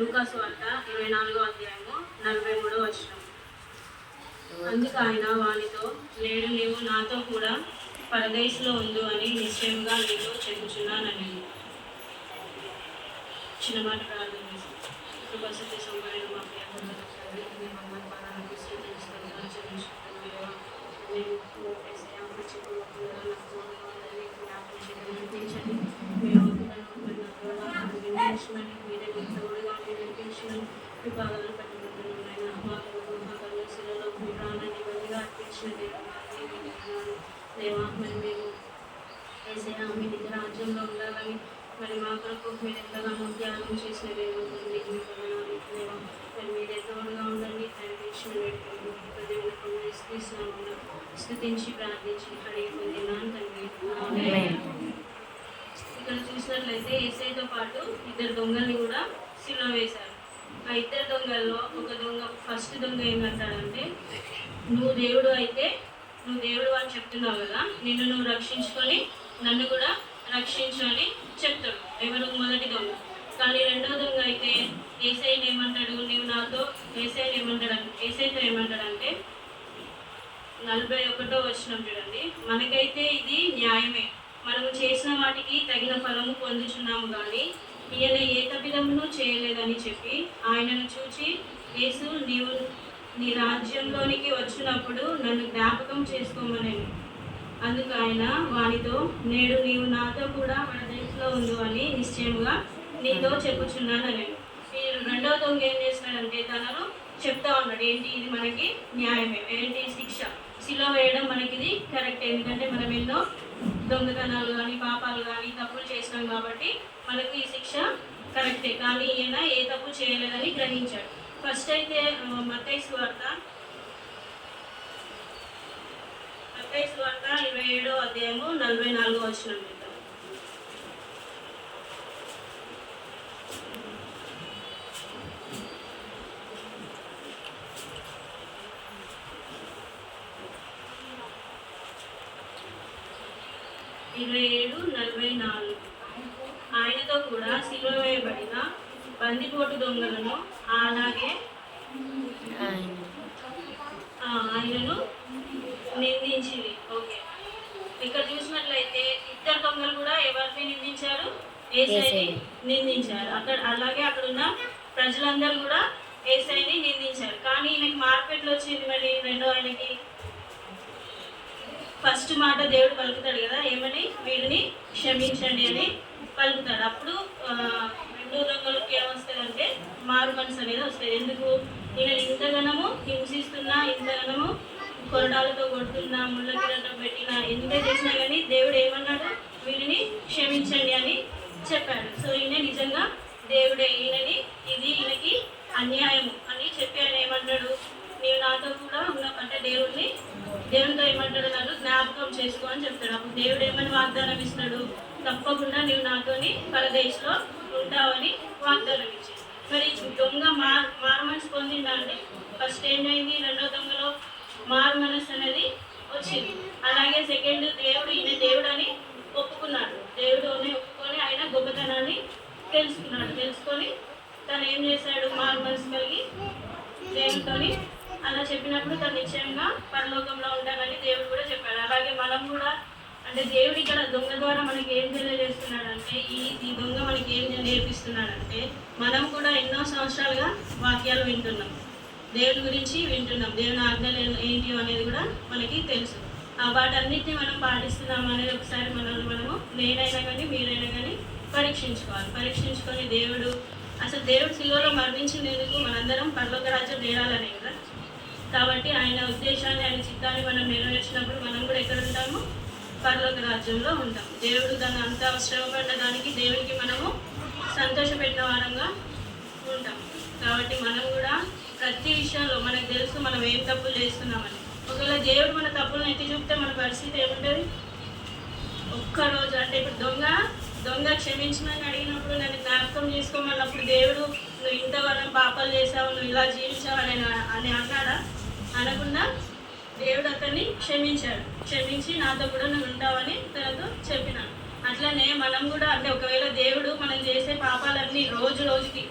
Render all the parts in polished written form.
లూకాసు వార్త 24వ అధ్యాయము 43వ వచనం. అందుకు ఆయన వానితో, నేడు నీవు నాతో కూడా పరదేశంలో ఉండు అని నిశ్చయంగా నీతో చెప్పుచున్నానని. చిన్న మాట ప్రార్థన చేసి కృపసత్య సంపూర్ణ మా విభాగాలను పట్టుకుంటున్నాయి. శిలలో మీ ప్రాణాన్ని బలిగా అర్పించిన దేవా, మరి మేము ఏసయ్యా మీ దగ్గర రాజ్యంలో ఉండాలని మరి మా కొరకు మీరు ఎంతగానో త్యాగం చేసిన దేవా, దేవా మరి మీరే తోడుగా ఉండండి. కనిపించిన వేడుకలు తీసుకున్నాము స్థుతించి ప్రార్థించి అడిగి పొందినాను తండ్రి. ఇక్కడ చూసినట్లయితే ఏసైతో పాటు ఇద్దరు దొంగల్ని కూడా సిలువ వేశారు. ఆ ఇద్దరు దొంగల్లో ఒక దొంగ, ఫస్ట్ దొంగ ఏమంటాడంటే, నువ్వు దేవుడు అయితే నువ్వు దేవుడు అని చెప్తున్నావు కదా, నిన్ను నువ్వు రక్షించుకొని నన్ను కూడా రక్షించు అని చెప్తాడు. ఎవరు? మొదటి దొంగ. కానీ రెండో దొంగ అయితే ఏసైని ఏమంటాడు, నీవు నాతో ఏసైతో ఏమంటాడంటే 41వ వచనం చూడండి, మనకైతే ఇది న్యాయమే, మనము చేసిన వాటికి తగిన ఫలము పొందుచున్నాము కానీ ఈయన ఏ తప్పిదమును చేయలేదని చెప్పి ఆయనను చూచి, యేసు నీవు నీ రాజ్యంలోనికి వచ్చినప్పుడు నన్ను జ్ఞాపకం చేసుకోమనేను. అందుకు ఆయన వానితో, నేడు నీవు నాతో కూడా పరదేశంలో ఉండు అని నిశ్చయముగా నీతో చెప్పుచున్నానని. ఈ రెండవ దొంగ ఏం చేస్తున్నాడంటే తనను చెప్తా ఉన్నాడు, ఏంటి ఇది మనకి న్యాయమే, ఏంటి శిక్ష, శిలో వేయడం మనకి ఇది కరెక్ట్. ఎందుకంటే మనం ఎన్నో దొంగతనాలు కానీ పాపాలు కానీ తప్పులు చేసినాం కాబట్టి మనకు ఈ శిక్ష కరెక్టే. కానీ ఈయన ఏ తప్పు చేయలేదని గ్రహించాడు. ఫస్ట్ అయితే మత్తయి సువార్త 27వ అధ్యాయము 44వ వచనం. 27:44. ఆయనతో కూడా సిలువ వేయబడిన బందిపోటు దొంగలను అలాగే ఆయనను నిందించింది. ఓకే, ఇక్కడ చూసినట్లయితే ఇద్దరు దొంగలు కూడా ఎవరిని నిందించారు? యేసయ్యని నిందించారు. అక్కడ ఉన్న ప్రజలందరూ కూడా యేసయ్యని నిందించారు. కానీ ఈయనకి మార్కెట్లో వచ్చింది. మరి రెండో ఆయనకి ఫస్ట్ మాట దేవుడు పలుకుతాడు కదా, ఏమని? వీడిని క్షమించండి అని పలుకుతాడు. అప్పుడు రెండో దొంగలకి ఏమొస్తుందంటే మారు మనసు అనేది వస్తుంది. ఎందుకు? ఈయన ఇంతగనము హింసిస్తున్నా, ఇంతగనము కొరడాలతో కొడుతున్నా, ముళ్ళ కిరటం పెట్టినా, ఎంత చేసినా కానీ దేవుడు ఏమన్నాడు? వీళ్ళని క్షమించండి అని చెప్పాడు. సో ఈయన నిజంగా దేవుడే, ఈయనకి అన్యాయము అని చెప్పి ఆయన ఏమన్నాడు? నీవు నాతో కూడా ఉన్నకంటే దేవునితో ఏమంటాడు? నన్ను జ్ఞాపకం చేసుకో అని చెప్తాడు. అప్పుడు దేవుడు ఏమని వాగ్దానం ఇస్తాడు? తప్పకుండా నీవు నాతోని పరదేశంలో ఉంటావని వాగ్దానం ఇచ్చేది. మరి దొంగ మారు మనసు పొందిందా అంటే ఫస్ట్ ఏంటైంది? రెండో దొంగలో మారు మనసు అనేది వచ్చింది. అలాగే సెకండ్, ఈయన దేవుడు అని ఒప్పుకున్నాడు. దేవుడు అని ఒప్పుకొని ఆయన గొప్పతనాన్ని తెలుసుకొని తను ఏం చేశాడు? మారు మనసు కలిగి దేవుడితోని అలా చెప్పినప్పుడు తను నిశ్చయంగా పరలోకంలో ఉంటానని దేవుడు కూడా చెప్పాడు. అలాగే మనం కూడా, అంటే దేవుడు ఇక్కడ దొంగ ద్వారా మనకి ఏం తెలియజేస్తున్నాడంటే, ఈ దొంగ మనకి ఏం నేర్పిస్తున్నాడంటే, మనం కూడా ఎన్నో సంవత్సరాలుగా వాక్యాలు వింటున్నాం, దేవుడి గురించి వింటున్నాం, దేవుని ఆజ్ఞలు ఏంటి అనేది కూడా మనకి తెలుసు. వాటన్నిటిని మనం పాటిస్తున్నాం అనేది ఒకసారి మనము నేనైనా కానీ మీరైనా కానీ పరీక్షించుకొని దేవుడు సిలువలో మరణించినందుకు మనందరం పరలోక రాజ్యం చేరాలనే కదా. కాబట్టి ఆయన ఉద్దేశాన్ని, ఆయన చిత్తాన్ని మనం నెరవేర్చినప్పుడు మనం కూడా ఎక్కడ ఉంటాము? పరలోక రాజ్యంలో ఉంటాం. దేవుడు దాన్ని అంత శ్రమపడ్డ దానికి దేవునికి మనము సంతోషపెట్టిన వారంగా ఉంటాం. కాబట్టి మనం కూడా ప్రతి విషయంలో మనకు తెలుసు మనం ఏం తప్పులు చేస్తున్నామని. ఒకవేళ దేవుడు మన తప్పులను ఎత్తి చూపితే మన పరిస్థితి ఏముంటుంది? ఒక్కరోజు అంటే ఇప్పుడు దొంగ క్షమించమని అడిగినప్పుడు నన్ను జ్ఞాపకం చేసుకోమన్నప్పుడు దేవుడు నువ్వు ఇంతవరం పాపాలు చేసావు, నువ్వు ఇలా జీవించావు అని అన్నాడా? అనకుండా దేవుడు అతన్ని క్షమించి నాతో కూడా నువ్వు ఉంటావని తనతో చెప్పినాడు. అట్లనే మనం కూడా, అంటే ఒకవేళ దేవుడు మనం చేసే పాపాలన్నీ రోజుకి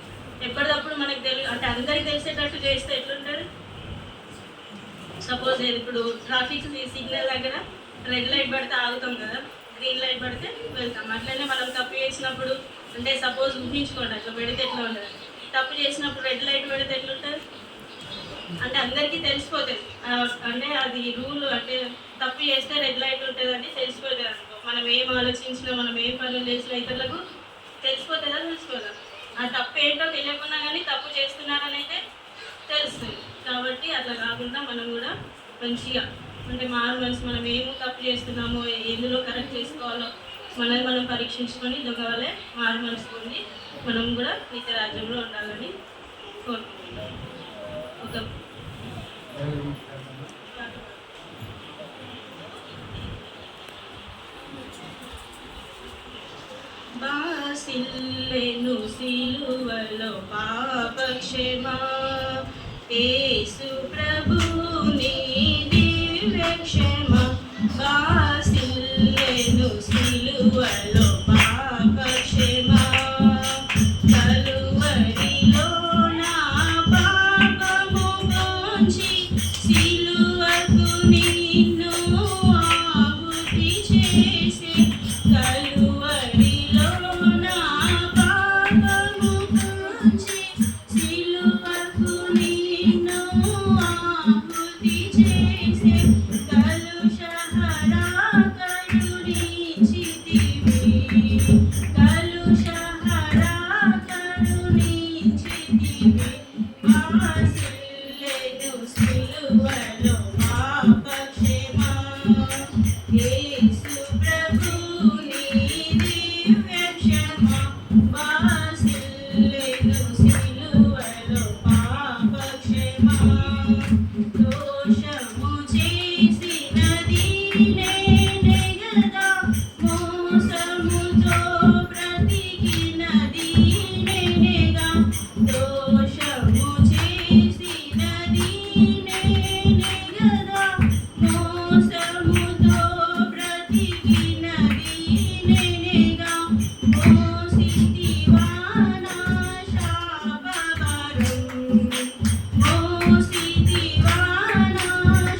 ఎప్పటికప్పుడు మనకు అంటే అందరికి తెలిసేటట్టు చేస్తే ఎట్లుంటుంది. సపోజ్ ఇప్పుడు ట్రాఫిక్ సిగ్నల్ దగ్గర రెడ్ లైట్ పడితే ఆగుతాం కదా, గ్రీన్ లైట్ పడితే వెళ్తాం. అట్లనే మనం తప్పు చేసినప్పుడు అంటే సపోజ్ ఊహించుకోండి అట్లా పెడితే ఎట్లా ఉంటుంది. తప్పు చేసినప్పుడు రెడ్ లైట్ పెడితే ఎట్లుంటుంది అంటే అందరికీ తెలిసిపోతుంది. అంటే అది రూల్, అంటే తప్పు చేస్తే రెడ్ లైట్ ఉంటుంది అంటే తెలిసిపోతుంది అనుకో. మనం ఏం ఆలోచించినా, మనం ఏం పనులు చేసినా ఇతరులకు తెలిసిపోతుందా తెలుసుకోదా. ఆ తప్పు ఏంటో తెలియకున్నా కానీ తప్పు చేస్తున్నారని అయితే తెలుస్తుంది. కాబట్టి అట్లా కాకుండా మనం కూడా మంచిగా అంటే మనసు మనం ఏమో తప్పు చేస్తున్నామో, ఎందులో కరెక్ట్ చేసుకోవాలో మనల్ని మనం పరీక్షించుకొని దొంగ వల్లే మనసు పొంది మనం కూడా నిత్య రాజ్యంలో ఉండాలని కోరుకుంటున్నాం. ఒక బాసిల్లెను సిలువలో పాపక్షమా, యేసు ప్రభుని దివ్యక్షమా. బాసిల్లెను సిలువలో పాపక్షమా, కలువరిలో నా పాపము పోంచి సిలువకు నిన్ను ఆహుతి చేసే. కలువరిలో నా పాపము పోంచి సిలువకు నిన్ను ఆహుతి చేసే. కలుషహరా కరుణించితివి, కలుషహరా కరుణించితివి. బాసిల్లెను సిలువలో పాపక్షమా, యేసు ప్రభుని దివ్యక్షమా. బాసిల్లెను సిలువలో పాపక్షమా, దోషము చేసినది నేనే గదా, మోసముతో బ్రతికినది నేనేగా. దోషము చేసినది నేనే గదా, మోసముతో బ్రతికినది నేనేగా. మోసితివా నా శాపభారం, మోసితివా నా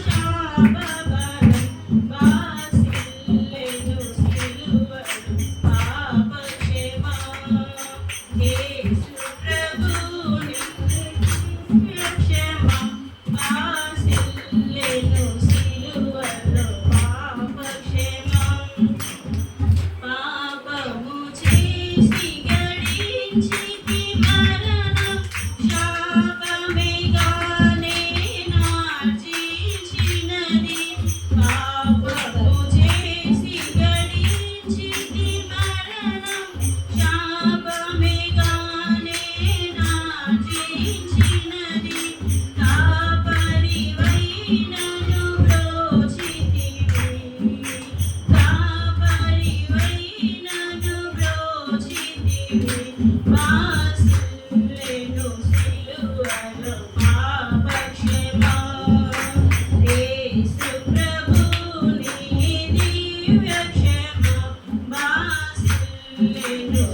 శాపభారం. బాసిల్లెను సిలువలో పాపక్షమా, యేసు ప్రభుని దివ్యక్షమా. బాసిల్లెను సిలువలో పాపక్షమా, పాపము చేసి గడించితి మరణం, శాపమేగానే నార్జించినది. పాపము చేసి గడించితి మరణం, శాపమేగానే నార్జించినది. కాపరివై నన్ను బ్రోచితివి, కాపరివై నన్ను బ్రోచితివి. బాసిల్లెను సిలువలో పాపక్షమా, యేసు ప్రభుని దివ్యక్షమా. బాసిల్లెను